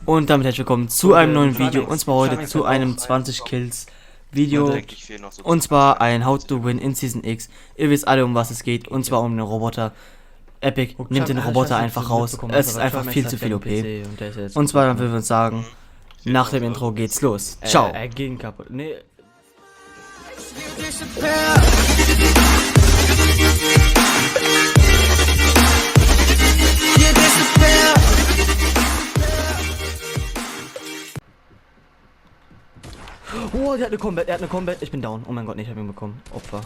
Und damit herzlich willkommen zu einem neuen Video, und zwar heute zu einem 20 Kills Video, und zwar ein How to Win in Season X. Ihr wisst alle, um was es geht, und zwar um den Roboter. Epic nimmt den Roboter einfach raus, es ist einfach viel zu viel OP. Und zwar dann würden wir uns sagen, nach dem Intro geht's los. Ciao. Er ging kaputt. Nee. Oh, der hat eine Combat, er hat eine Combat. Ich bin down. Oh mein Gott, nee, ich hab ihn bekommen. Opfer.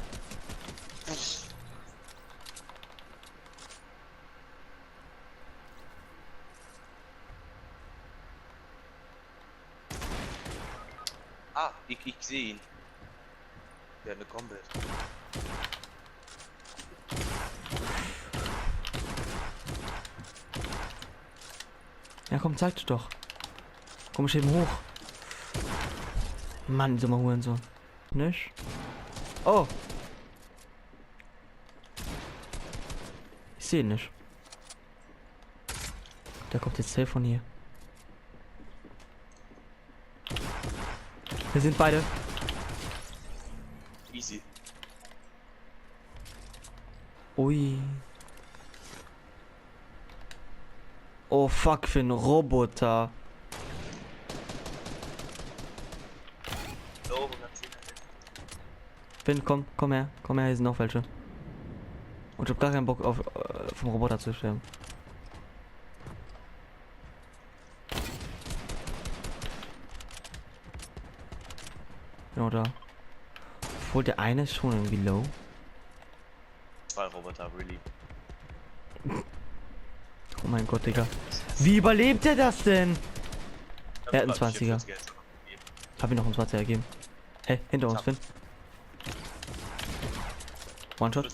Ah, ich sehe ihn. Der hat eine Combat. Ja, komm, zeig dich doch. Komm, ich eben hoch. Mann, so mal Hurensohn. Nicht? Oh. Ich sehe ihn nicht. Der kommt jetzt safe von hier. Wir sind beide. Easy. Ui. Oh fuck, für einen Roboter. So, 110. Bin, komm her, hier sind noch welche. Und ich hab gar keinen Bock auf vom Roboter zu sterben. Genau da. Obwohl der eine ist schon irgendwie low. 2 Roboter, really. Oh mein Gott, Digga. Wie überlebt er das denn? Er hat einen 20er. Hab ihm noch einen 20er gegeben. Hey, hinter uns, Finn. One-Shot.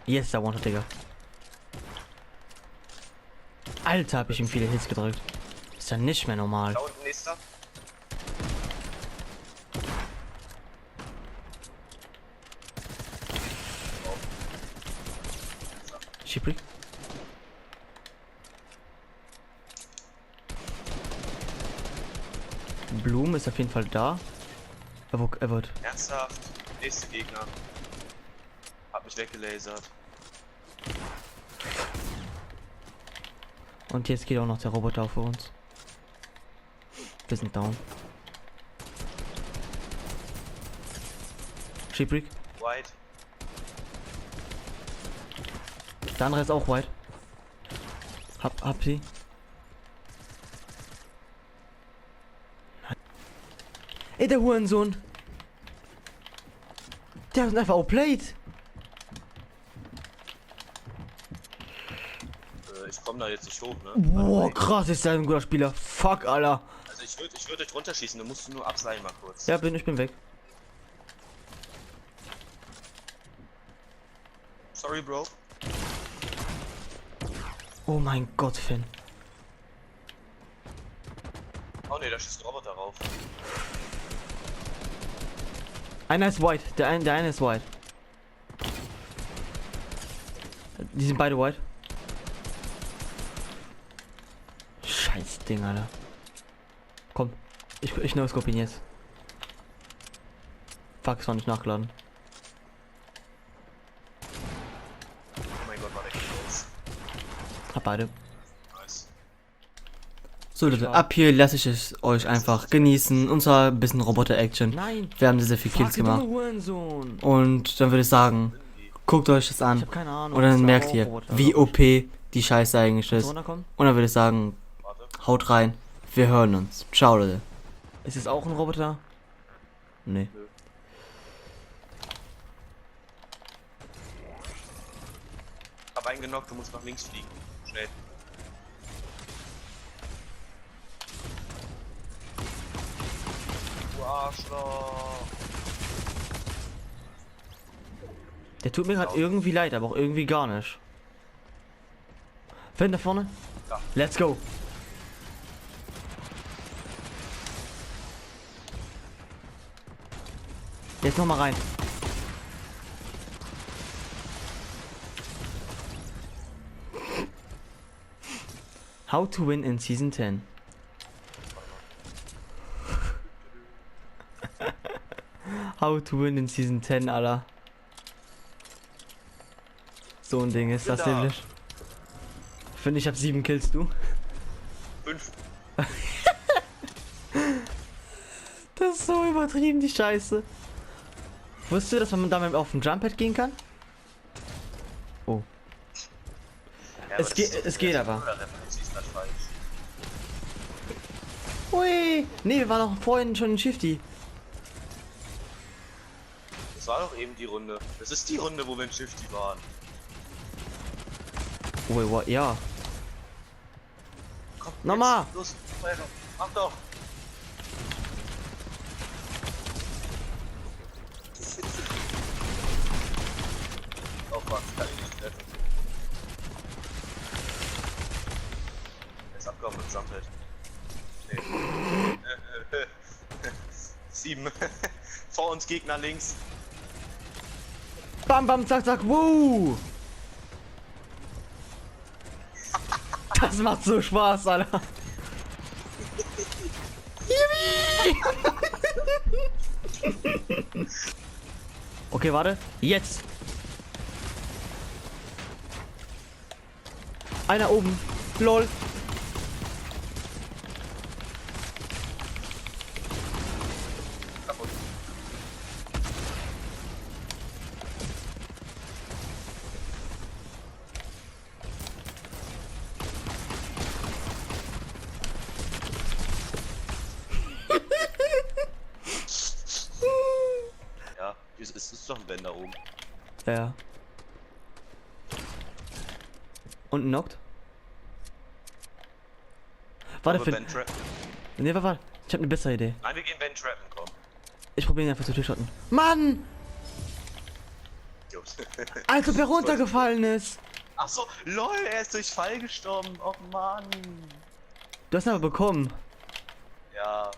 Yes, der One-Shot, Digga. Alter, hab ich ihm viele Hits gedrückt. Ist ja nicht mehr normal. Da unten nächster. Schipri. Blumen ist auf jeden Fall da. Er wird. Ernsthaft? Nächste Gegner. Hab mich weggelasert. Und jetzt geht auch noch der Roboter auf für uns. Wir sind down. Schipri. White. Der andere ist auch white. Hab sie. Ey, der Hurensohn. Der hat uns einfach outplayed. Ich komm da jetzt nicht hoch, ne? Boah, krass, ist der ein guter Spieler. Fuck, Alter. Also ich würde dich runterschießen, du musst nur abseilen mal kurz. Ja, ich bin weg. Sorry, Bro. Oh mein Gott, Finn. Oh ne, da schießt ein Roboter rauf. Einer ist white, der eine ist white. Die sind beide white. Scheiß Ding, Alter. Komm, ich no-scope ihn jetzt. Fuck, ist noch nicht nachgeladen. Oh mein Gott, war der close. Hab beide. Nice. So Leute, ab hier lasse ich es euch einfach genießen, und zwar ein bisschen Roboter-Action. Nein. Wir haben sehr viel Kills gemacht. Hurensohn. Und dann würde ich sagen, guckt euch das Ich an. hab keine Ahnung. Und dann merkt ihr, wie OP die Scheiße eigentlich ist. Runterkommen? Und dann würde ich sagen, Warte. haut rein. Wir hören uns. Ciao, Leute. Ist es auch ein Roboter? Nee. Hab einen genockt, du musst nach links fliegen. Schnell. Du Arschloch. Der tut mir gerade irgendwie leid, aber auch irgendwie gar nicht. Finn da vorne? Ja. Let's go. Jetzt noch mal rein. How to win in Season 10. How to win in Season 10, Alter. So ein Ding ist das nämlich. Ich finde, ich habe 7 Kills, du. 5. Das ist so übertrieben, die Scheiße. Wusstest du, dass man damit auf dem Jumppad gehen kann? Oh. Ja, Es geht aber. Ui. Nee, wir waren auch vorhin schon in Shifty. Das war doch eben die Runde. Das ist die Runde, wo wir in Shifty waren. Ui, what? Ja. Komm, Nochmal. jetzt, los, weiter. Mach doch. Oh fuck, kann ich nicht treffen. Er ist abgehauen mit Jumphead. Nee. 7. Vor uns Gegner links. Bam, bam, zack, zack, wow. Das macht so Spaß, Alter. Okay, warte. Jetzt. Einer oben. LOL. Kaputt. Ja, es ist doch ein Ben da oben. Ja. Und knockt. Warte, Ben trappen. nee, warte. Ich habe eine bessere Idee. Nein, wir gehen Ben trappen, komm. Ich probiere ihn einfach zu Türschotten. Mann! Jungs. Als ob er runtergefallen ist. Ach so, lol, er ist durch Fall gestorben. Oh Mann. Du hast ihn aber bekommen. Ja.